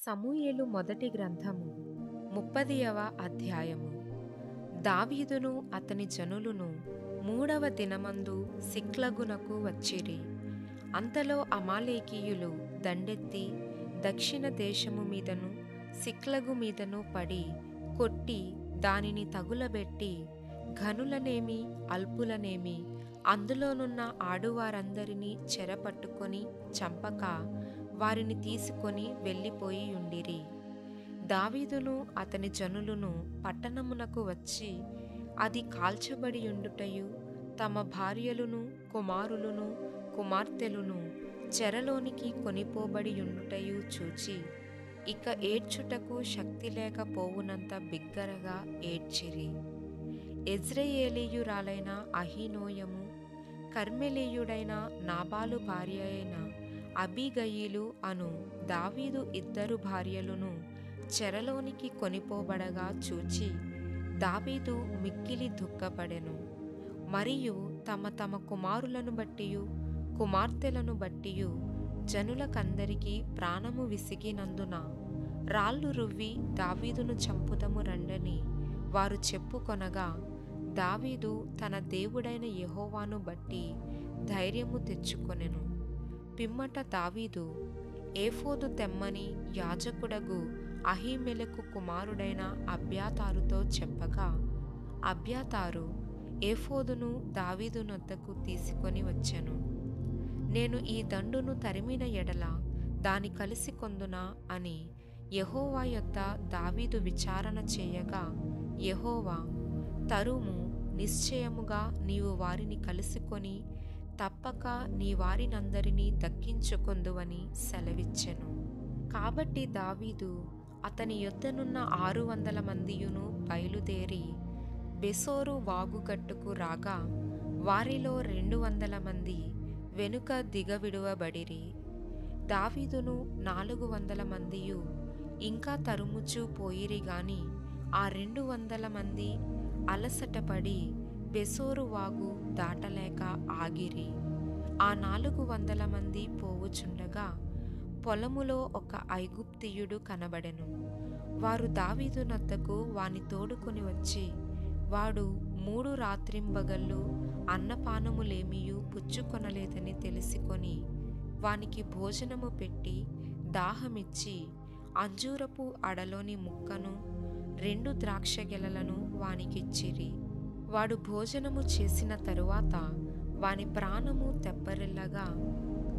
సమూయేలు మొదటి గ్రంథము 30వ అధ్యాయము. దావీదును అతని జనులును 3వ దినమందు సిక్లగునకు వచ్చిరి. అంతలో అమాలేకీయులు దండెత్తి దక్షిణ దేశము మీదను సిక్లగు మీదను పడి కొట్టి దానిని తగులబెట్టి ఘనులనేమి అల్పులనేమి అందులోనున్న ఆడువారందరినీ చెరపట్టుకొని చంపక వారిని తీసుకొని వెళ్ళిపోయి యుండిరి. దావీదును అతని జనులును పట్టణమునకు వచ్చి అది కాల్చబడి యుండుటయు తమ భార్యలును కుమారులును కుమార్తెలును చెరలోనికి కొనిపోబడి యుండుటయు చూచి ఇక ఏడ్చుటకు శక్తి లేకపోవునంత బిగ్గరగా ఏడ్చిరి. యెజ్రెయేలీయురాలైన అహీనోయము, కర్మెలీయుడైన నాబాలు భార్య అయిన అబీగయీలు అను దావీదు ఇద్దరు భార్యలును చెరలోనికి కొనిపోబడగా చూచి దావీదు మిక్కిలి దుఃఖపడెను. మరియు తమ తమ కుమారులను బట్టియు కుమార్తెలను బట్టియు జనులకందరికీ ప్రాణము విసిగినందున రాళ్ళు రువ్వి దావీదును చంపుదము రండని వారు చెప్పుకొనగా దావీదు తన దేవుడైన యెహోవాను బట్టి ధైర్యము తెచ్చుకొనెను. పిమ్మట దావీదు ఏఫోదు తెమ్మని యాజకుడగు అహీమెలెకు కుమారుడైన అబ్యాతారుతో చెప్పగా అబ్యాతారు ఏఫోదును దావీదు నొద్దకు తీసుకొని వచ్చెను. నేను ఈ దండును తరిమిన ఎడల దాని కలిసి కొందునా అని యెహోవా యొద్ద దావీదు విచారణ చేయగా యెహోవా తరుము, నిశ్చయముగా నీవు వారిని కలుసుకొని తప్పక నీ వారినందరినీ దక్కించుకొందువని సెలవిచ్చెను. కాబట్టి దావీదు అతని యొద్దనున్న 600 మందియును బయలుదేరి బెసోరు వాగుగట్టుకు రాగా వారిలో 200 మంది వెనుక దిగవిడువబడిరి. దావీదును 400 మందియు ఇంకా తరుముచూ పోయిరి గాని ఆ 200 మంది అలసటపడి బెసోరు వాగు దాటలేక ఆగిరి. ఆ 400 మంది పోవుచుండగా పొలములో ఒక ఐగుప్తీయుడు కనబడెను. వారు దావీదు నద్దకు వాని తోడుకొని వచ్చి వాడు 3 రాత్రింబగళ్ళు అన్నపానములేమియూ పుచ్చుకొనలేదని తెలిసికొని వానికి భోజనము పెట్టి దాహమిచ్చి అంజూరపు అడలోని ముక్కను 2 ద్రాక్ష గెలలను వానికిచ్చిరి. వాడు భోజనము చేసిన తరువాత వాని ప్రాణము తెప్పరిల్లగా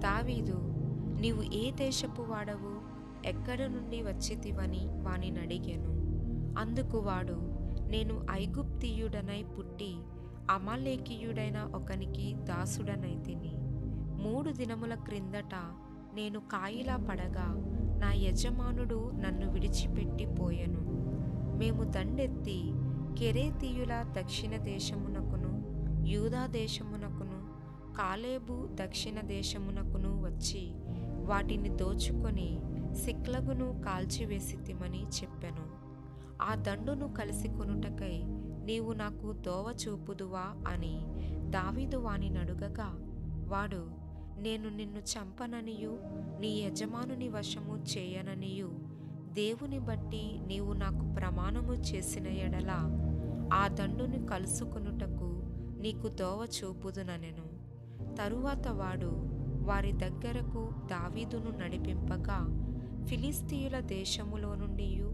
దావీదు నీవు ఏ దేశపు వాడవు, ఎక్కడ నుండి వచ్చితివని వానినడిగెను. అందుకు వాడు నేను ఐగుప్తీయుడనై పుట్టి అమాలేకీయుడైన ఒకనికి దాసుడనైతిని. 3 దినముల క్రిందట నేను కాయిలా పడగా నా యజమానుడు నన్ను విడిచిపెట్టి పోయెను. మేము దండెత్తి కెరేతీయుల దక్షిణ దేశమునకును యూదా దేశమునకును కాలేబు దక్షిణ దేశమునకును వచ్చి వాటిని దోచుకొని సిక్లగును కాల్చివేసితిమని చెప్పెను. ఆ దండును కలిసి కొనుటకై నీవు నాకు దోవ చూపుదువా అని దావీదు వానినడుగగా వాడు నేను నిన్ను చంపననియు నీ యజమానుని వశము చేయననియు దేవుని బట్టి నీవు నాకు ప్రమాణము చేసిన ఎడల ఆ దండుని కలుసుకొనుటకు నీకు దోవ చూపుదుననెను. తరువాత వాడు వారి దగ్గరకు దావీదును నడిపింపగా ఫిలిస్తీయుల దేశములో నుండియు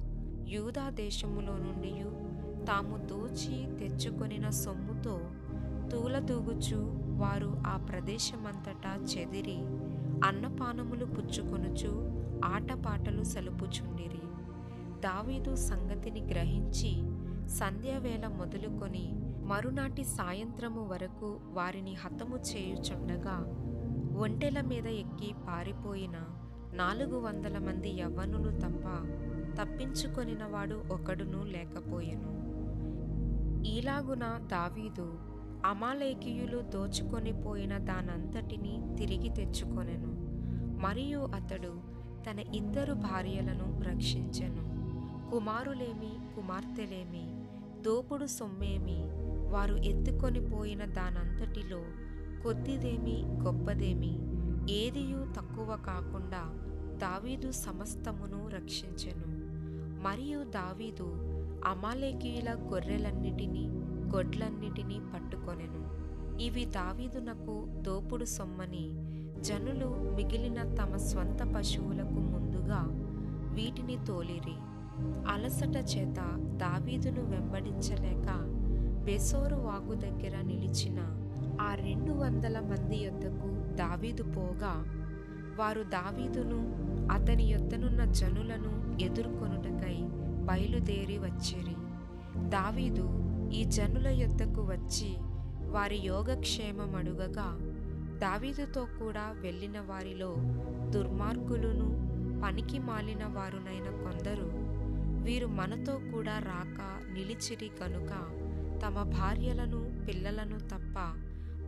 యూదా దేశములో నుండియు తాము దోచి తెచ్చుకొనిన సొమ్ముతో తూలదూగుచు వారు ఆ ప్రదేశమంతటా చెదిరి అన్నపానములు పుచ్చుకొనుచు ఆటపాటలు సలుపుచుండిరి. దావీదు సంగతిని గ్రహించి సంధ్యావేళ మొదలుకొని మరునాటి సాయంత్రము వరకు వారిని హతము చేయుచుండగా ఒంటెల మీద ఎక్కి పారిపోయిన 400 మంది యవ్వనులు తప్ప తప్పించుకొనిన వాడు ఒకడును లేకపోయెను. ఈలాగున దావీదు అమాలేకీయులు దోచుకొని పోయిన దానంతటినీ తిరిగి తెచ్చుకొనెను. మరియు అతడు తన 2 భార్యలను రక్షించెను. కుమారులేమి కుమార్తెలేమి దోపుడు సొమ్మేమి వారు ఎత్తుకొని పోయిన దానంతటిలో కొద్దిదేమి గొప్పదేమి ఏదియూ తక్కువ కాకుండా దావీదు సమస్తమును రక్షించెను. మరియు దావీదు అమాలేకీయుల గొర్రెలన్నిటినీ గొడ్లన్నిటినీ పట్టుకొనెను. ఇవి దావీదునకు దోపుడు సొమ్మని జనులు మిగిలిన తమ స్వంత పశువులకు ముందుగా వీటిని తోలిరి. అలసట చేత దావీదును వెంబడించలేక బెసోరు వాగు దగ్గర నిలిచిన ఆ 200 మంది యొద్దకు దావీదు పోగా, వారు దావీదును అతని యొద్దనున్న జనులను ఎదుర్కొనుటకై బయలుదేరి వచ్చిరి. దావీదు ఈ జనుల యొద్దకు వచ్చి వారి యోగక్షేమం అడుగగా, దావీదుతో కూడా వెళ్ళిన వారిలో దుర్మార్గులును పనికి మాలిన వారునైన కొందరు, వీరు మనతో కూడా రాక నిలిచిరి కనుక తమ భార్యలను పిల్లలను తప్ప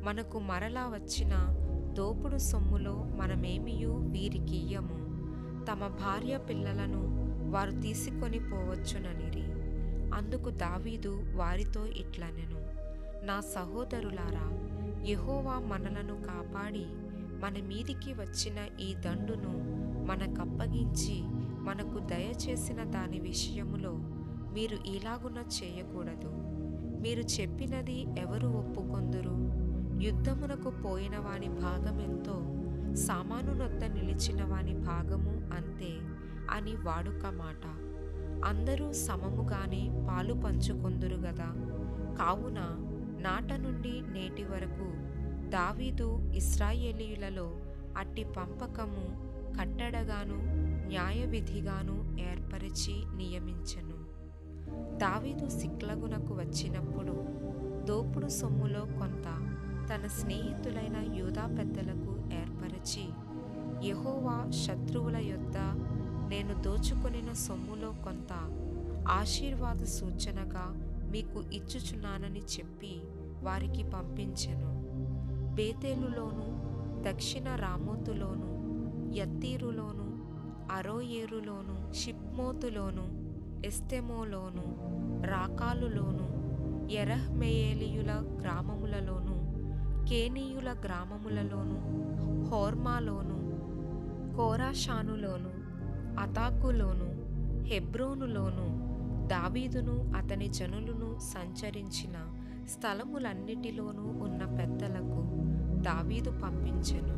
మనకు మరలా వచ్చిన దోపుడు సొమ్ములో మనమేమియూ వీరికియ్యము, తమ భార్య పిల్లలను వారు తీసుకొని పోవచ్చుననిరి. అందుకు దావీదు వారితో ఇట్లనెను, నా సహోదరులారా, యెహోవా మనలను కాపాడి మన మీదికి వచ్చిన ఈ దండును మనకప్పగించి మనకు దయచేసిన దాని విషయములో మీరు ఇలాగున చేయకూడదు. మీరు చెప్పినది ఎవరు ఒప్పుకొందురు? యుద్ధమునకు పోయిన వాని భాగమెంతో సామానునొద్ద నిలిచిన వాని భాగము అంతే అని వాడుక మాట. అందరూ సమముగానే పాలు పంచుకొందురు గదా. కావున నాట నుండి నేటి వరకు దావీదు ఇశ్రాయేలీయులలో అట్టి పంపకము కట్టడగాను న్యాయవిధిగాను ఏర్పరిచి నియమించెను. దావీదు సిక్లగునకు వచ్చినప్పుడు దోపుడు సొమ్ములో కొంత తన స్నేహితులైన యూదా పెద్దలకు ఏర్పరచి, యెహోవా శత్రువుల యొద్ద నేను దోచుకొనిన సొమ్ములో కొంత ఆశీర్వాద సూచనగా మీకు ఇచ్చుచున్నానని చెప్పి వారికి పంపించెను. బేతేలులోను దక్షిణ రామోతులోను యత్తీరులోను అరోయేరులోను షిప్మోతులోను ఎస్తెమోలోను రాకాలులోను యెరహ్మెయేలీయుల గ్రామములలోను కేనీయుల గ్రామములలోను హోర్మాలోను కోరాషానులోను అతాకులోను హెబ్రోనులోను దావీదును అతని జనులను సంచరించిన స్థలములన్నిటిలోనూ ఉన్న పెద్దలకు దావీదు పంపించెను.